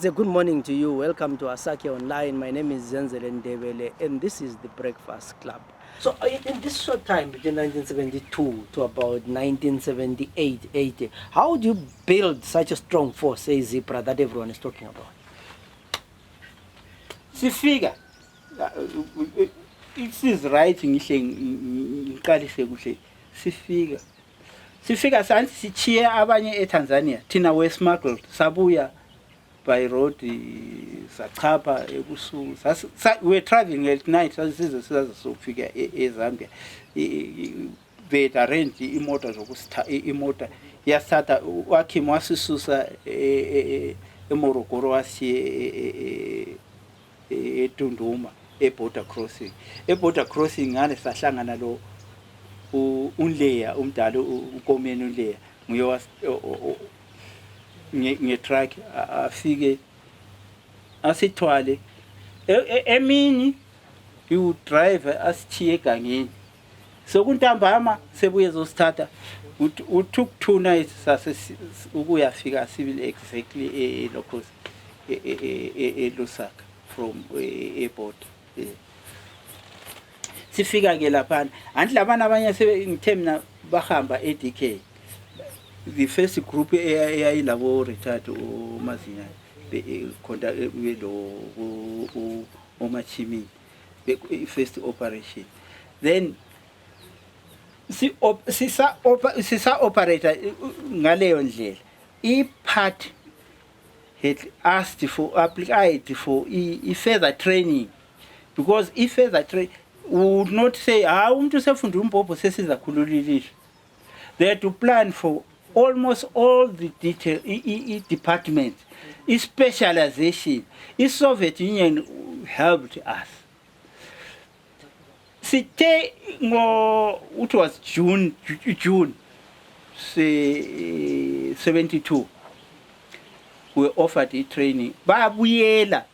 It's a good morning to you. Welcome to Asake Online. My name is Zenzele Ndebele, and this is the Breakfast Club. So in this short time between 1972 to about 1978, 80, how do you build such a strong force, say ZPRA, that everyone is talking about? Sifika it is right ngiqalise kuhle sifika santi sichiye abanye eTanzania thina we smuggled sabuya by road sachapha ebusuku we were traveling at night sasize sokufika eZambia they arranged imoto zokusitha imoto yasatha wakhimi wasisusa eMorogoro wasiye eTunduma border crossing ngale sahlangana lo unleya umdala ukomeni unleya nguye nge-truck afike asithwale emini driver asithiye egangeni sokuntambama sebuye zosithatha took 2 nights ukuyafika civil exactly locus Lusaka from airport. Sifika ke lapha anti labana abanye ngithe mina bahamba eDK. The first group eyayilabo retired uMazina khonda lo uMachimi first operation. Then sisa operator ngaleyo ndlela ipart had asked for applied for further training, because further training would not say umuntu sefunda umbhobho sesiza khululilisha. They had to plan for almost all the detail departments, specialization. Soviet Union helped us. Sithe it was June 72. We offered the training. Babuyela,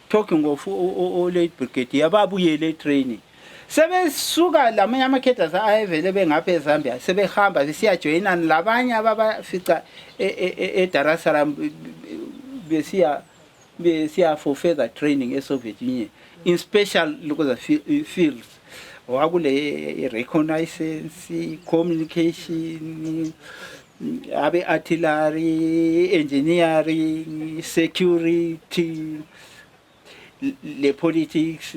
talking of late brigade, babuyela training. Sebe suka lamanye amakhetha ayevele ngapha eZambia sebehamba besiyajoyina labanye abafika eDar es Salaam besiya for further training eSoviet Union in special fields. Wakule reconnaissance, communication, abe artillery, engineering, security, le politics,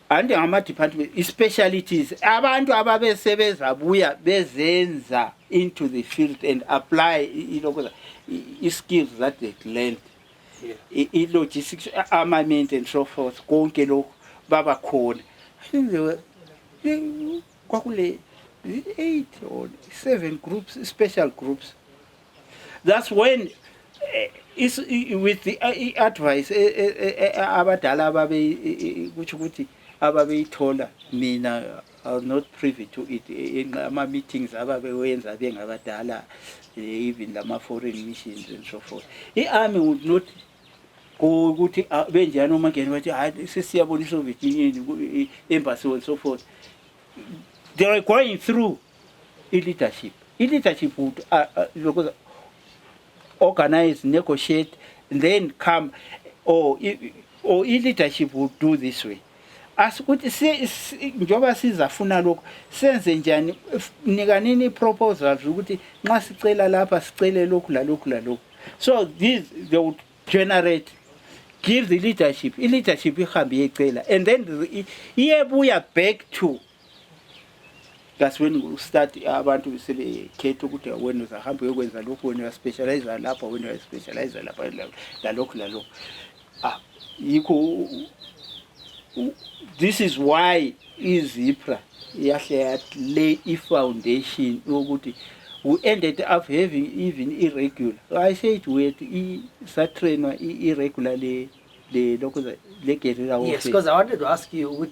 and ama department specialties. Abantu ababesebenza buya bezenza into the field and apply skills that they learned. Logistics, armament and so forth. Konke lokho baba khona. I think there were kwakule 8 or 7 groups, special groups. That's when with the advice abadala ababe ababeyithola mina I was not privy to it in ama meetings ababewenza bengabadala, even lama foreign missions and so forth. Army would not go ukuthi benjani uma ngene bathi hayi sesiyabona iSoviet Union embassy and so forth. They were going through leadership. Leadership would organize, negotiate, and then come, or leadership would do this way. As ukuthi njoba sizafuna lokho senze njani nikanini proposals ukuthi nxa sicela lapha sicele lokhu la lokhu la lokhu. So these they would generate, give the leadership ihambe iyecela, and then iyebuya back to. That's when we start abantu sebekhetha ukuthi wena uzahamba uyokwenza lokho, wena specialize lapha, wena specialize lapha la lokho la lokho. Yikho this is why ZPRA yahle lay foundation ukuthi we ended up having even irregular. I said we had trained irregularly the guerrilla warfare. Yes, because I wanted to ask you,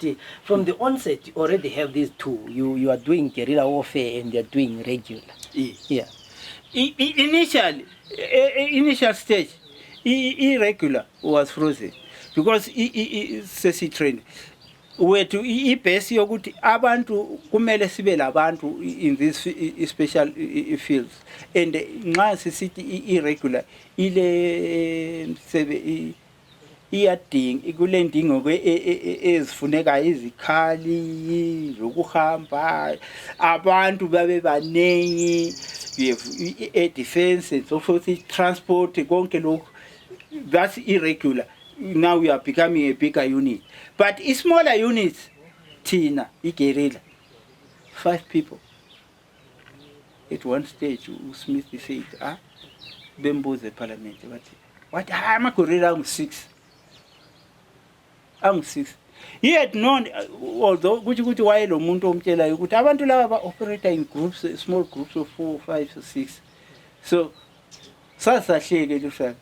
from the onset, you already have these two. You are doing guerrilla warfare and you are doing regular. Yeah. Initial stage, irregular was frozen because CC trained. wethu ibase yokuthi abantu kumele sibe labantu in this special fields, and nxa sisithi irregular ile sebe iyadinga kule ndingo ezifunekayo izikhali zokuhamba abantu babe baningi, defense and so forth, transport konke lokho. That's irregular. Now we are becoming a bigger unit, but smaller units, Tina, guerrilla, 5 people. At one stage, Smith said, Bembo the parliament. What? I'm a guerrilla. I'm 6. I'm 6. He had known, although which while Omuntu Mchela, you could have to operate in groups, small groups of 4, 5, or 6. So, Sasa Shege,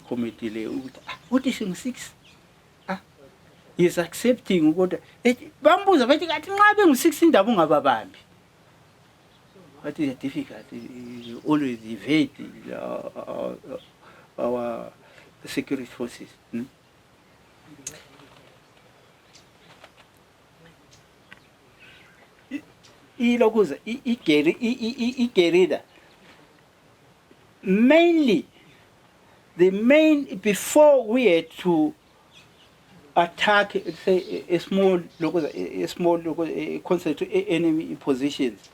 committee, what is in 6? Is accepting what bambuza bathi kathi nxa bengu-16 abungababambi. What is difficult? You always evade our security forces. Ilokuza igerida. Mainly, before we had to attack, say, a small concentrated enemy positions,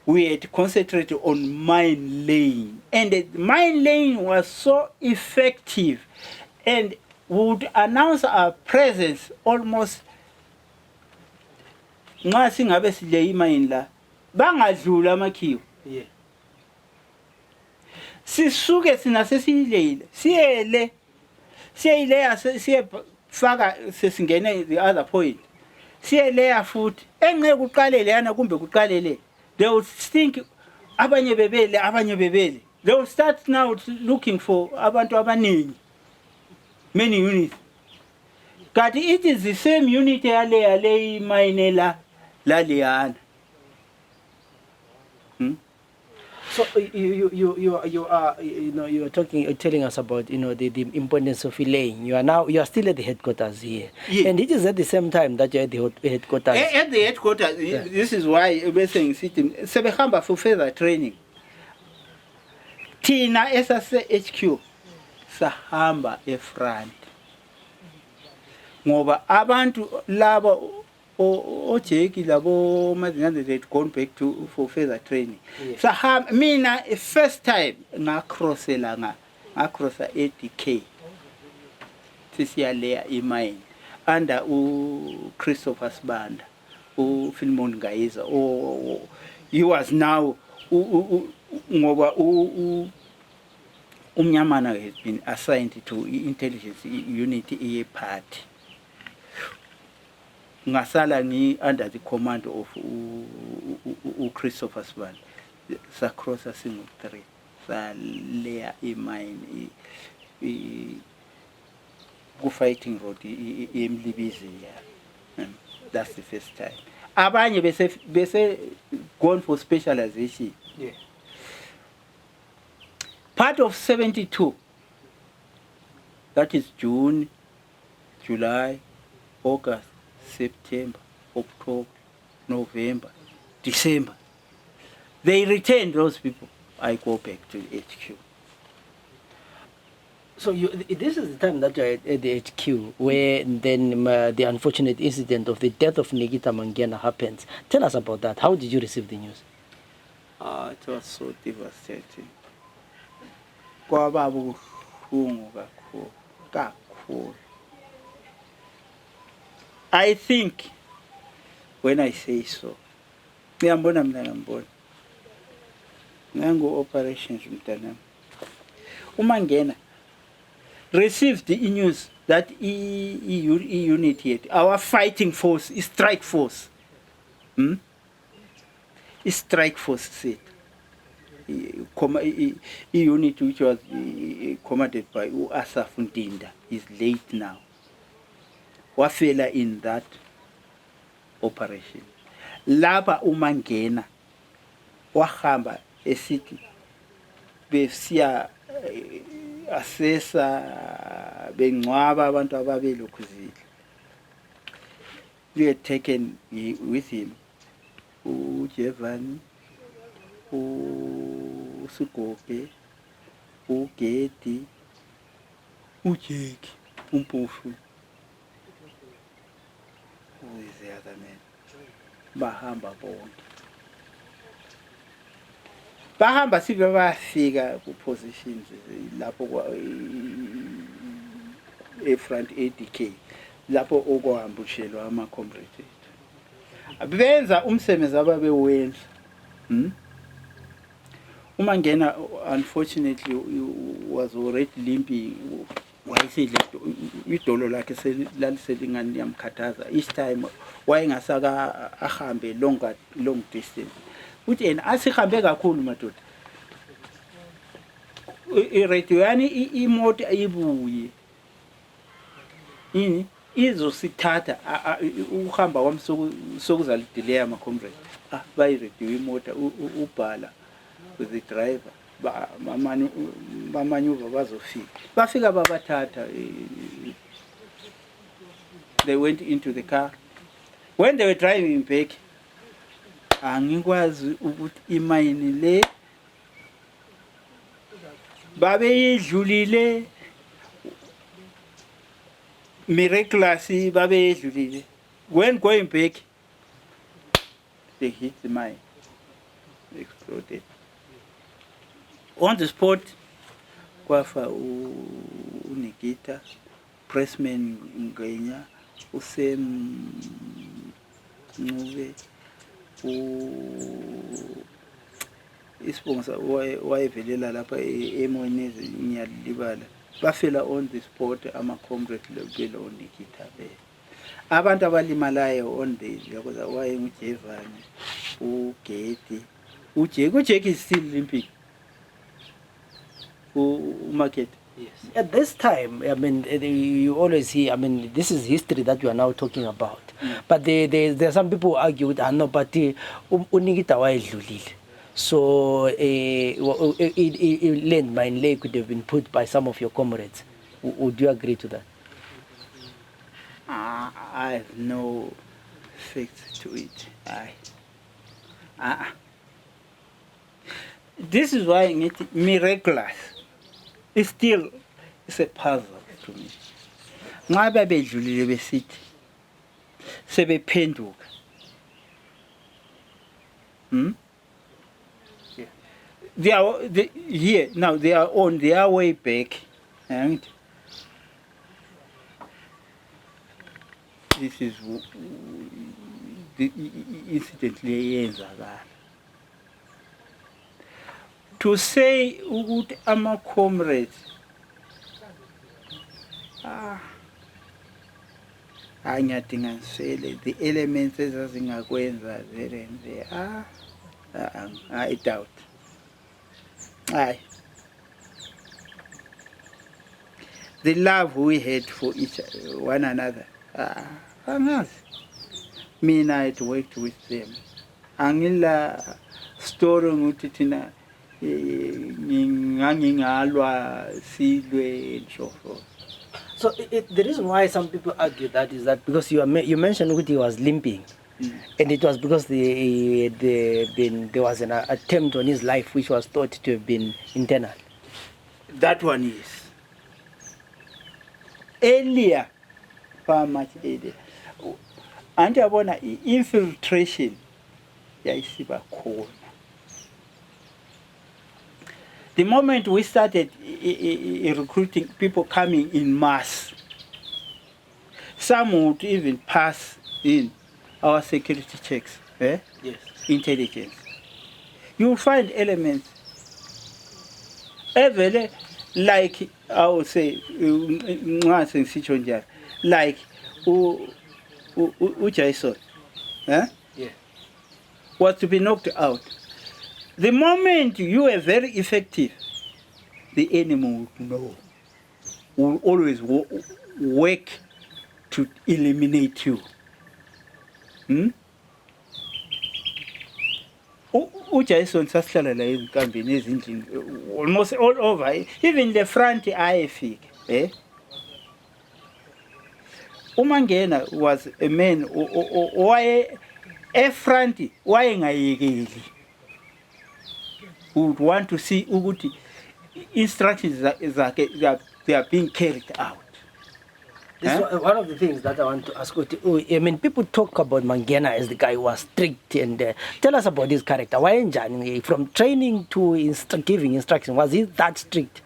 we had to concentrate on mine laying, and the mine laying was so effective, and would announce our presence almost. Nxa singabe sile imine la bangadlula amakhiwo. Yeah. Sisuke sinasesiyilele siyele siyefaka sesingene the other point siyeleya futhi engeke kuqalele yana kumbe kuqalele. They will think abanye bebele. They will start now looking for abantu abaningi, many units. But it is the same unit yale imine la liyana. So you are you are telling us about the importance of laying. You are still at the headquarters here, yeah. And it is at the same time that you are at the headquarters. At the headquarters, yeah. This is why we're saying sebehamba for further training. Tina SSA HQ sahamba efront. Ngoba abantu laba Jackie labo Mangena they had gone back for further training. Yeah. So mina first time ngacrossela ngacrossa ADK sisiyaleya imine under Christopher Sibanda Philemon Gaiza. He was now ngoba umnyamana has been assigned to intelligence unit party. Ngasala under the command of Christopher Sibanda. Sacrossa single 3. Sa-layer mine go fighting road busy. That's the first time. Abanye bese gone for specialization. Yeah. Part of 72. That is June, July, August, September, October, November, December. They return those people. I go back to the HQ. So this is the time that you are at the HQ, where then the unfortunate incident of the death of Nikita Mangena happens. Tell us about that. How did you receive the news? It was so devastating. Kwaba buhlungu kakhulu. I think when I say so, ngiyambona mina ngiyambona. Nango operations mntanami. Umangena received the news that unit yet, our fighting force, strike force. Strike force said. Unit which was commanded by Asaf Ndinda is late now. Wafela in that operation. Laba umangena wahamba esithi besiya assessor bengcwaba abantu ababelokhuzile. We had taken with him Jeffery, Sugoke, Gedi, Jake, Umpofu. Who is the other man? Bahamba bonke. Bahamba sibe bafika ku positions lapho front ADK lapho okwahambushelwa ama comrades. Benza umsebenzi ababewenza. Mangena unfortunately was already limping. Wayesidle idolo lakhe laliselingani yamkhathaza. Each time wayengasaka ahambe long distance. Uthi yena asihambe kakhulu madoda. Iradio yani imoto ayibuye. Yini izosithatha uhamba wami sokuza delay ama comrade. Bayiradio imoto ubhala with the driver. Bamanyuva bazofika. Bafika babathatha. They went into the car. When they were driving back, angikwazi ukuthi imayini le babeyidlulile miraculously babeyidlulile. When going back, they hit the mine. They exploded. On the spot, kwafa uNikita, Pressman Ngenya, Ndlovu, isponsor wayevelela lapha eMonezi ngiyalibala. Bafela on the spot ama comrade lebelo uNikita be. Abantu abalimalayo on the yakuza waye uJeffery, uGedi, uJake is still limping. Market. Yes. At this time, I mean, you always hear, I mean, this is history that you are now talking about. But there are some people who argue with, no, but uNikita wayedlulile. So a landmine lay could have been put by some of your comrades. Would you agree to that? I have no facts to it. This is why it's miraculous. It's still a puzzle to me. Ngabe bedlulile besithi sebephenduka. They are here now. They are on their way back, and this is the incident leyenzakala. To say ukuthi ama comrades anyadinga ngisele the elements ezazingakwenza there and there I doubt. The love we had for one another, mina I had worked with them. Angila story ukuthi thina ngingalwa silwe and so forth. So the reason why some people argue that is that because you mentioned that he was limping, and it was because there was an attempt on his life which was thought to have been internal. That one is earlier, far much earlier. And yabona infiltration yayisiba khona. The moment we started recruiting people coming in mass, some would even pass in our security checks, yes, intelligence. You will find elements, like I would say, like Jason, was to be knocked out. The moment you are very effective, the enemy would know, will always work to eliminate you. uJason sasihlala la ezinkambeni ezindlini almost all over, even the front ayefika Mangena was a man waye efront wayengayekeli, would want to see ukuthi instructions zakhe they are being carried out. This is one of the things that I want to ask you. I mean, people talk about Mangena as the guy who was strict, and tell us about his character. Why from training to giving instruction, was he that strict?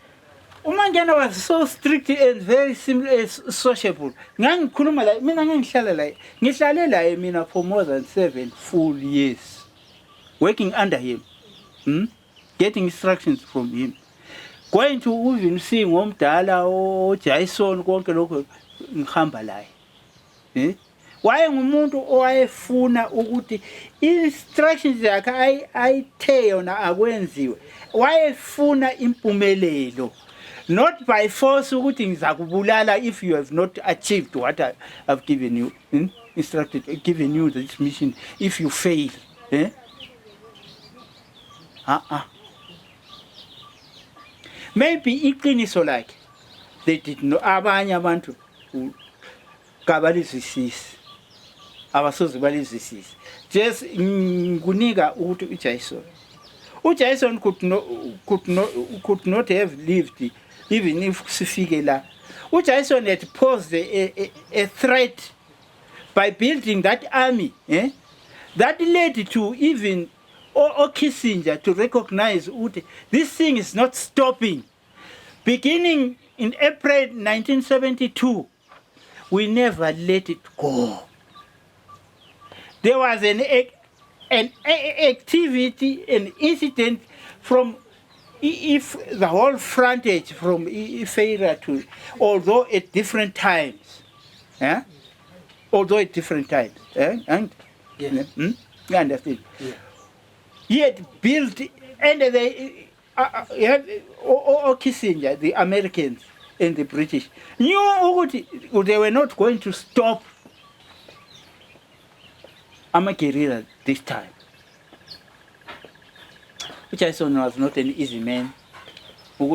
Mangena was so strict and very sociable. Ngangikhuluma la mina ngihlala la ngihlale la mina for more than 7 full years working under him, getting instructions from him, going to even see ngomdala oJason konke lokho ngihamba la wayengumuntu owayefuna ukuthi instructions yakhe ayithe yona akwenziwe, wayefuna impumelelo, not by force ukuthi ngizakubulala if you have not achieved what I've given you, given you this mission. If you fail, maybe iqiniso like they did not abanye abantu kabalizwisisi abasoze balizwisisi. Just ngunika ukuthi uJason could not have lived even if sifike la. uJason had posed a threat by building that army, that led to even Kissinger to recognize this thing is not stopping. Beginning in April 1972, we never let it go. There was an activity, an incident from if the whole frontage from Ifeira to, although at different times, and you understand? Yeah. He had built, and they Kissinger, the Americans and the British knew they were not going to stop Guerrilla this time. Which I saw was not an easy man. And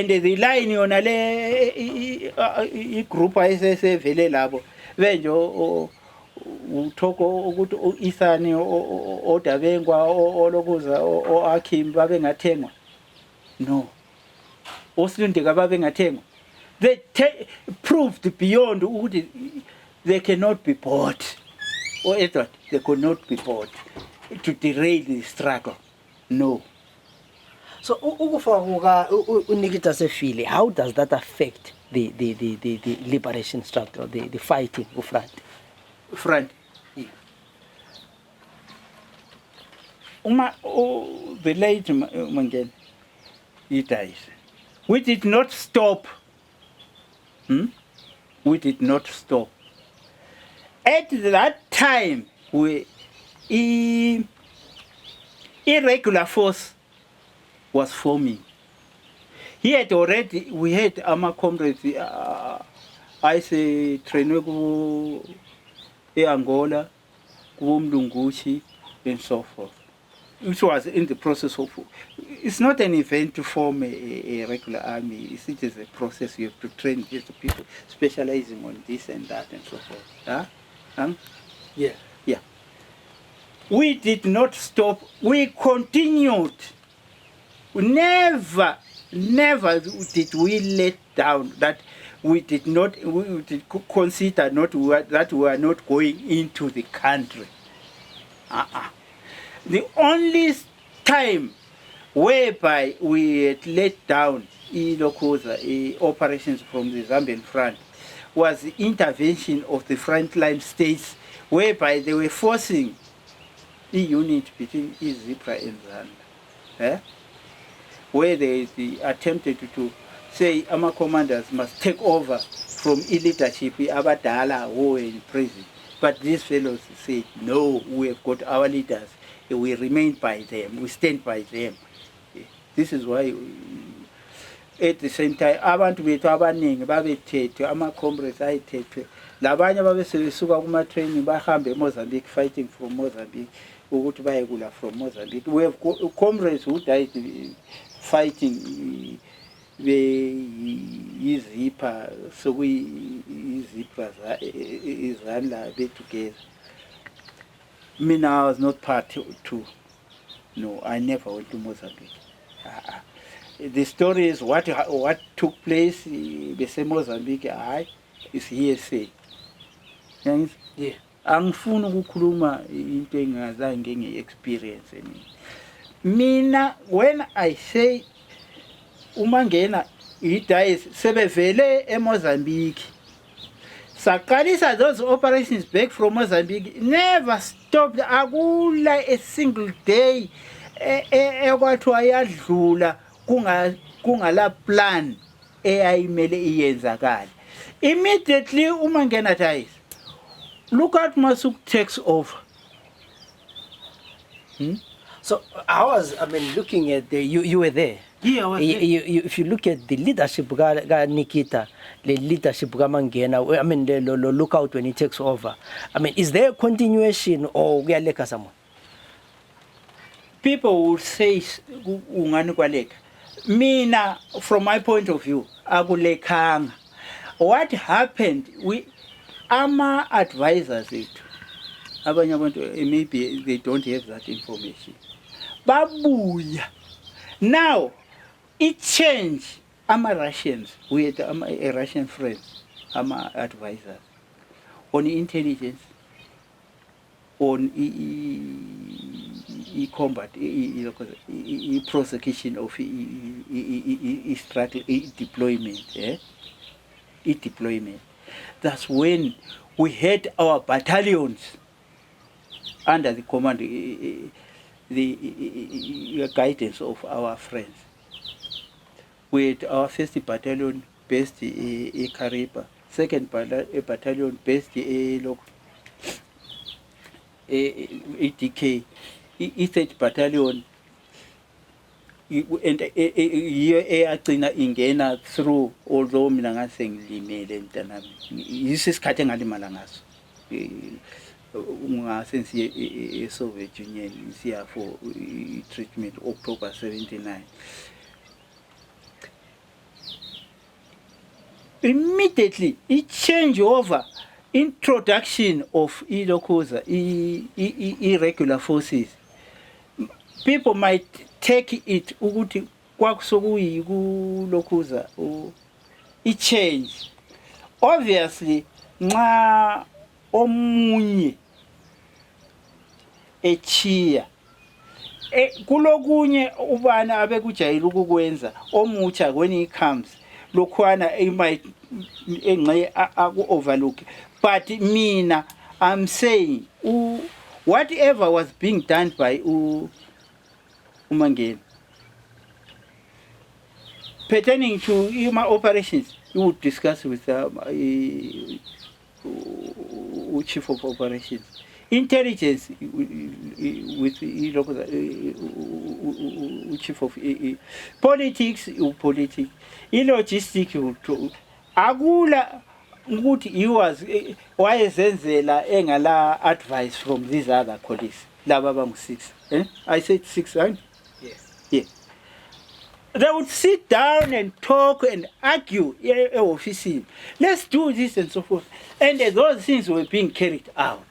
the line on a group I say Vele Labo, Venjo talk o Isani o Davengwa o Logoza o Akim Babengatengwa. No. Oslun de Gababengatengwa. They proved beyond they cannot be bought. Or Edward, they could not be bought to derail the struggle. No. So, how does that affect the liberation struggle, the fighting of front? Front. Yeah. The late Mangena, he dies. We did not stop. We did not stop. At that time, irregular force was forming. We had our comrades, I say, trained Angola, Mlunguchi, and so forth. Which was in the process of, it's not an event to form a regular army. It is a process. You have to train these people specializing on this and that and so forth. Yeah. Yeah. We did not stop. We continued. Never did we let down that we did consider that we are not going into the country. The only time whereby we had let down operations from the Zambian front was the intervention of the frontline states, whereby they were forcing the unit between ZPRA and Zanda, where they attempted to say our commanders must take over from leadership, Abadala, who were in prison. But these fellows said, no, we have got our leaders. We remain by them. We stand by them. This is why at the same time abantu bethu abaningi babethethwe ama-comrades ayethethwe labanye babesebesuka kuma-training bahambe eMozambique fighting from Mozambique ukuthi baye kula from Mozambique. We have comrades who died fighting izipha sokuyizipha izandla be together. Mina I was not part to. No, I never went to Mozambique. The story is what took place bese Mozambique is hearsay. Yeah. Angifuni ukukhuluma into engazange ngi-experience mina. When I say uMangena he dies sebevele eMozambique, saqalisa those operations back from Mozambique, never stopped. Akula a single day ekwathiwa yadlula kungala plan eyayimele iyenzakala. Immediately uMangena dies, look at Masuk takes over. So looking at you were there. Yeah, I was there. If you look at the leadership ga Nikita, the leadership ga Mangena, the lookout when he takes over. Is there a continuation or we are like someone? People will say ungani kwaleka. Mina, from my point of view, akulekanga. What happened? Ama advisors abanye abantu maybe they don't have that information. Babuya. Now it changed. Ama Russians, we had a Russian friends, ama advisors on intelligence, on combat, prosecution of deployment, deployment. That's when we had our battalions under the command, the guidance of our friends. We had our 1st battalion based in Kariba, 2nd battalion based in DK, 3rd battalion and ingena through, although mina ngase ngilimele mntanami isikhathi engalimala ngaso ungasensi eSoviet Union siya for treatment October 79. Immediately it changed over introduction of irregular forces. People might take it ukuthi kwakusokuyi kulokhuza it changed. Obviously nxa omunye echiya kulokunye ubana abekujayela ukukwenza omutsha when he comes lokhwana might aku overlook. But mina I'm saying whatever was being done by Mangena pertaining to my operations, you would discuss with chief of operations, intelligence with chief of politics, logistics. Agula ukuthi he was why Zenzele engala advice from these other colleagues. Laba bangu 6. I said 6, right? Yes. Yeah. They would sit down and talk and argue officially. Let's do this and so forth. And those things were being carried out.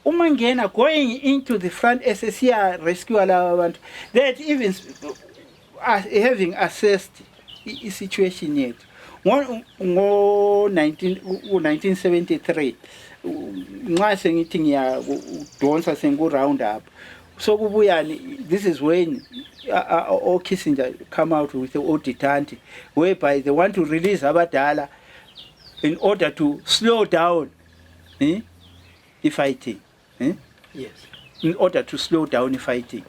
Mangena going into the front SSR rescue allowance, that even having assessed the situation yet. 1973, nxa sengithi ngiyadonsa sengu round up. So this is when Kissinger come out with the Adjutant, whereby they want to release abadala in order to slow down the fighting. Yes. In order to slow down the fighting.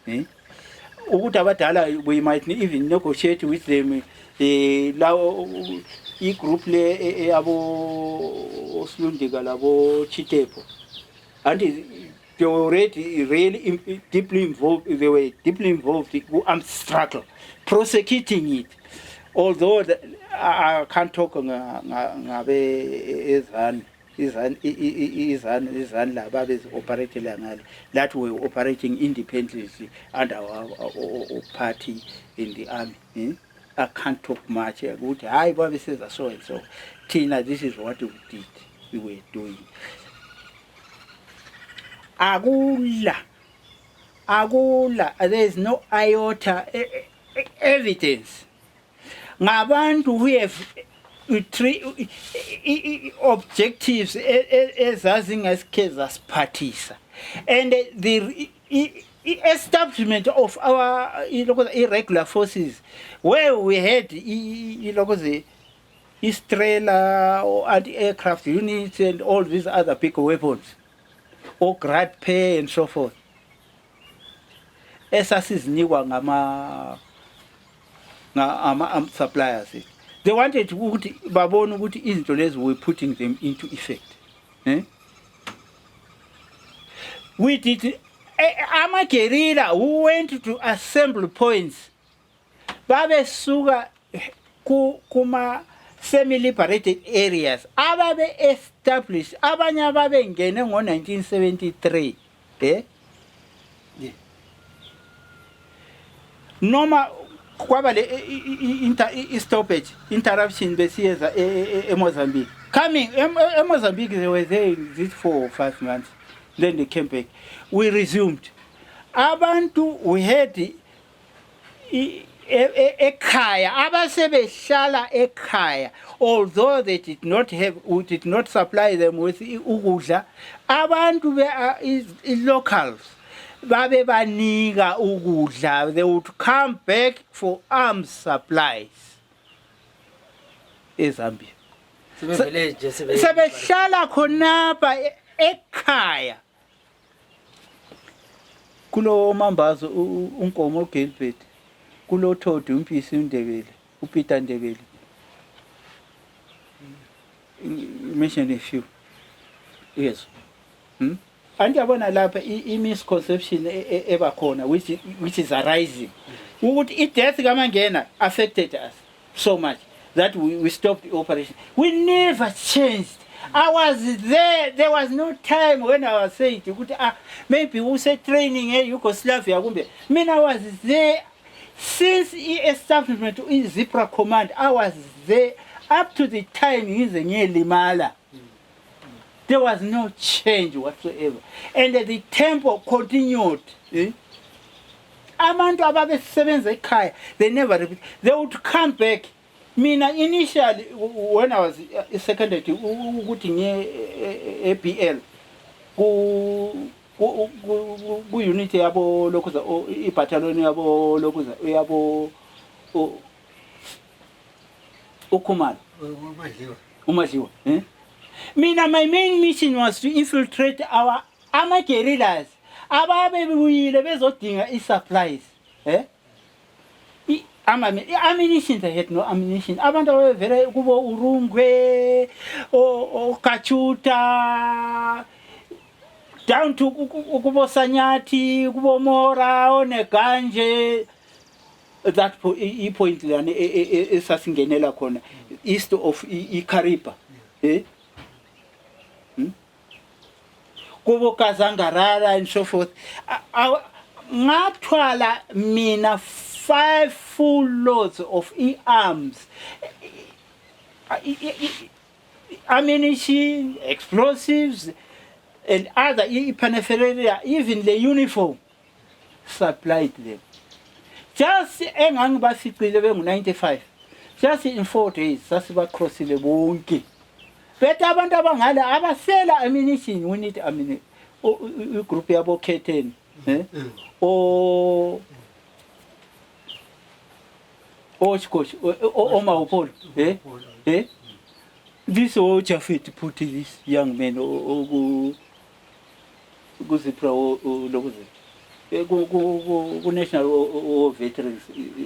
We might even negotiate with them. Group le abo Slundiga labo Chitepo. And they were already really deeply involved. They were deeply involved in armed struggle, prosecuting it. Although I can't talk ngabe izan laba operating that were operating independently under our party in the army. I can't talk much. Hi, Bobby says so and so. Tina, this is what we did. We were doing. Agula. There is no iota evidence. Ngabantu who have three objectives as parties, and the establishment of our irregular forces, where we had the Estrela or anti-aircraft units and all these other big weapons, or grad pay and so forth. Esasiziniwa ngama suppliers. They wanted to babona ukuthi izinto lezi were putting them into effect. We did ama guerrilla who went to assemble points. Babe suka kuma semi-liberated areas. Ababe established. Abanye ababe ngene ngo 1973. Noma kwaba le stoppage interruption besiyeza eMozambique. Coming eMozambique, they were there this 4 or 5 months. Then they came back. We resumed. Abantu we had ekhaya abasebehlala ekhaya, although they did not have, we did not supply them with ukudla. Abantu locals babe banika ukudla. They would come back for arms supplies eZambia. Sebehlala khonapha ekhaya. Kulo mambazo unkomo Gilbert, kulo Thodu umpisi uNdebele, uPeter Ndebele. Mention a few. Yes. And yabona lapha misconception ebakhona which is arising. Ukuthi death kaMangena affected us so much that we stopped the operation. We never changed. I was there. There was no time when I was saying, maybe we say training in Yugoslavia. I mean, I was there since the establishment of ZPRA command. I was there up to the time using Limala. There was no change whatsoever. And the tempo continued. Abantu ababe sebenza ekhaya, they never repeat. They would come back. Mina initially when I was secondary ukuthi APL ku unit yabo lokuza ibattalion yabo lokuza yabo ukhumalo umadliwa. Mina my main mission was to infiltrate our guerrillas ababe buyile bezodinga supplies. Ammunition, they had no ammunition. Abantu abavela kubo Urungwe o Kachuta down to kubo Sanyati, kubo Mora, Neganje. That point esasingenela khona east of Ikaripa. Kubo Kazangarara and so forth. Ngathwala mina 5 full loads of arms, ammunition, explosives, and other paraphernalia, even the uniform, supplied them. Just in 95, just in 4 days, that's about crossing the bonke. But abantu abangala abasela ammunition, we need ammunition. Group yabo K10, or coach, Maupol, This old Jeffery to put this young man go ZPRA or go National or Veterans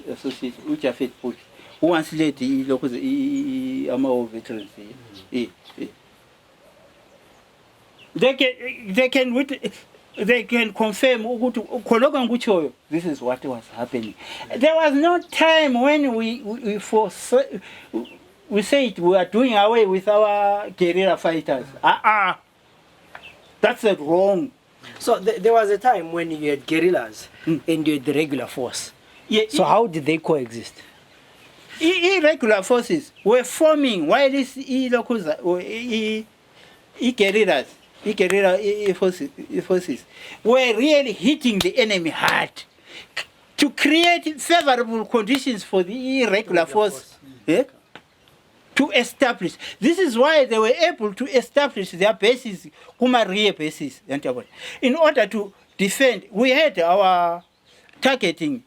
Association, which Jeffery put. Who wants to let the local veterans? They can they can confirm ukuthi this is what was happening. There was no time when we said we are doing away with our guerrilla fighters. That's wrong. So there was a time when you had guerrillas and you had the regular force. Yeah, so how did they coexist? Irregular forces were forming while these guerrillas, forces were really hitting the enemy hard to create favorable conditions for the irregular force. To establish. This is why they were able to establish their bases, rear bases, in order to defend. We had our targeting,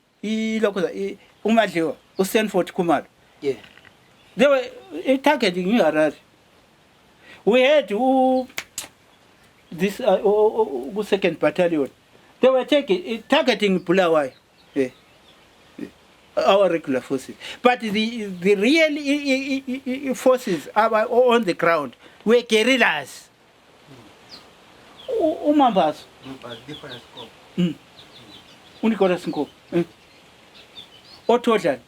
Stanford Kumar. Yeah. They were targeting Harare. We had this second battalion. They were targeting Bulawayo. Yeah. Our regular forces, but the real forces on the ground were guerrillas. Umambas. Different scope. Unikora scope. Otojan.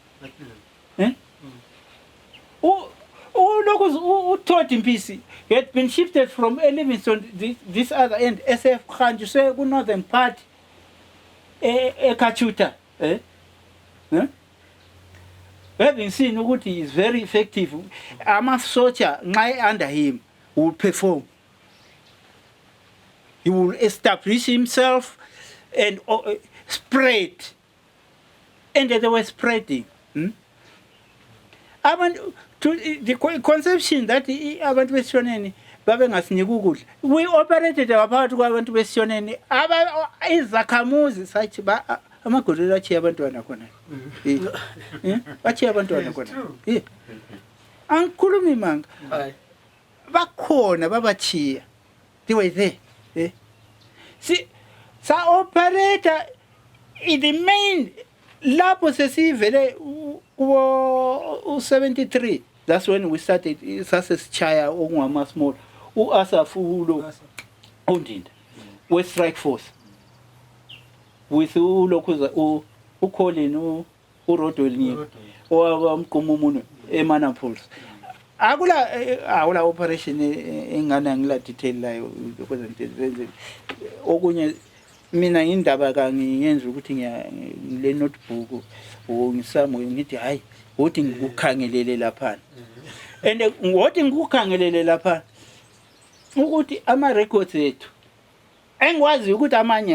Taught in PC. He had been shifted from Livingston this other end. SF Khan, you say, northern part. Kachuta. Having seen what he is very effective, a soldier under him will perform. He will establish himself and spread. And they were spreading. The conception that we operated about Western Izakamuzi such amagorilla achiya abantwana khona bachiya abantwana khona angikhulumi manga bakhona babachiya they were there see sa operator in the main lapho sesivele u73. That's when we started sasesichaya okungama small uAsafulo undinda we strike force with ulokhuza uColin uRodolini owamqumumuntu eManaples akula operation engana ngila detail layo because Zenzele okunye mina indaba kangiyenza ukuthi ngile notebook ngisamo ngithi hayi uthi ngikukhangelele lapha and ngothi ngikukhangelele lapha ukuthi ama records ethu engwazi ukuthi amanye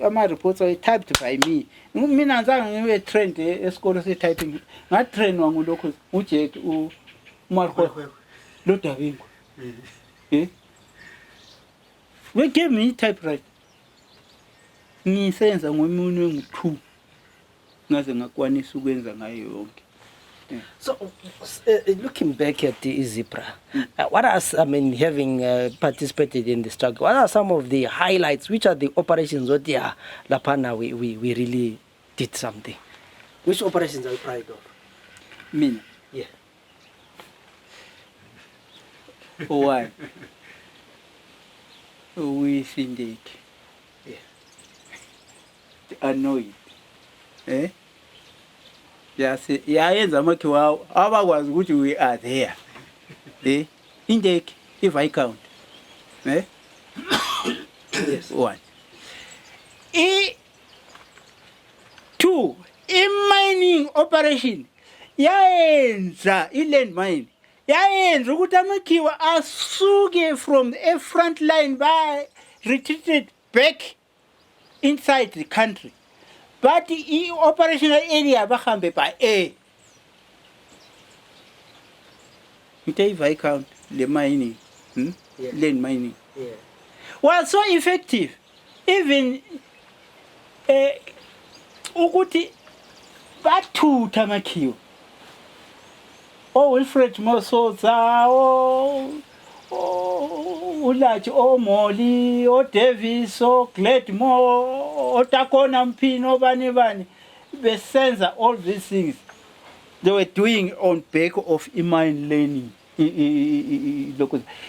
ama reports are typed by me. Mina ngizange ngibe trained esikolo se typing. Nga trainwa ngulokho uJet uMarho loDavingo. We gave me typewriter. Ngisenza ngomunye ngu2 ngaze ngakwanisa ukwenza ngayo yonke. So, looking back at the ZPRA, what are, having participated in the struggle, what are some of the highlights? Which are the operations that Lapana we really did something? Which operations are you proud of? Me? Yeah. Why? We think it. Yeah. Annoyed. Yes, yayenza amakhiwa abakwazi ukuthi we are there. Intake if I count. Yes. 1. 2. Mining operation. Yayenza land mine. Yayenza ukuthi amakhiwa asuke from a front line by retreated back inside the country. But the operational area bahambe by air. If I count the mining, land mining, was so effective. Even ukuthi bathu tamakhiwo. Wilfred Mosoza, Ulachi, Moli, Davis, Gladmore, Takona Mpino, Bani, Besenza, all these things they were doing on back of mine learning.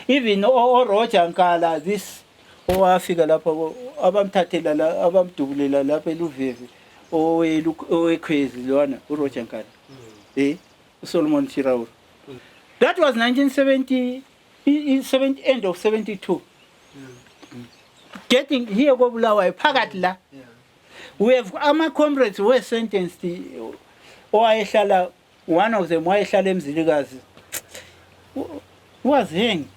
Even Roger Nkala, this owafika lapho abamthathela la abamdubulela lapha eLuveve owekhwezi lona uRoger Nkana uSolomon Chirawu. That was 1970 end of 72. Getting here kobulawayo phakathi la we have ama comrades who were sentenced owayehlala one of them wayehlala eMzilikazi was hanged.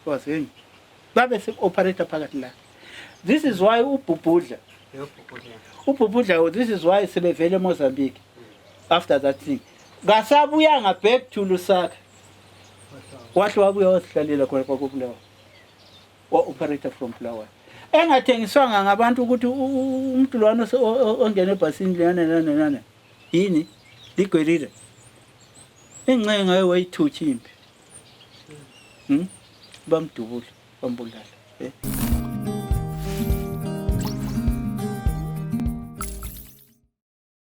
Was hanged. Babe se operator phakathi la. This is why ubhubhudla this is why sebevele eMozambique after that thing. Gasabuyanga back to Lusaka. Wahle wabuya wasihlalela khona kwaKubulawayo. Wa operator from Bulawayo. Engathengiswanga ngabantu ukuthi umuntu lwana ongena ebhasini lana yini ligwelile. Ingcenga ngayo wayithutsha impi. Bamdubula bambulala.